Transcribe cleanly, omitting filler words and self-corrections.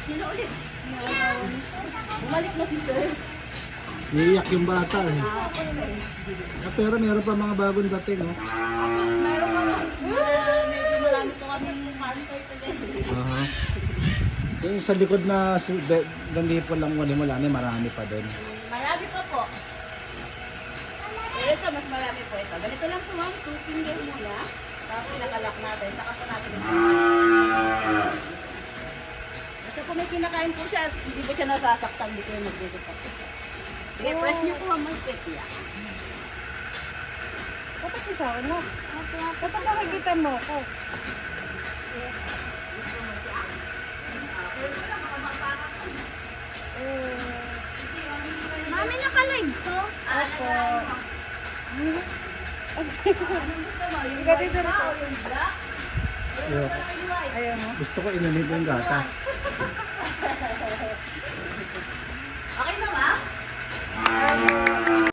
Sino ulit? Bumalik na si sir. Iiyak yung bata eh. Pero meron pa mga bagong dating oh. Meron pa medyo marami po kami marker today. Yung sa likod na gandipo lang marami pa doon. Marami pa po. Ito, mas marami po ito. Ganito lang po, 2 finger muna. Tapos nakalak natin. Saka po natin basta po may kinakain po siya at hindi po siya nasasaktan. Hindi kayo magdudupak po siya. Sige, press niyo po ang mag-pet niya. Dapat ko sa akin, no? Dapat nakikita mo ako. Mami, naka-live to? Opo. Yung ganito rin po. yung black? Ayaw. Gusto ko inumin ko yung gatas. Okay na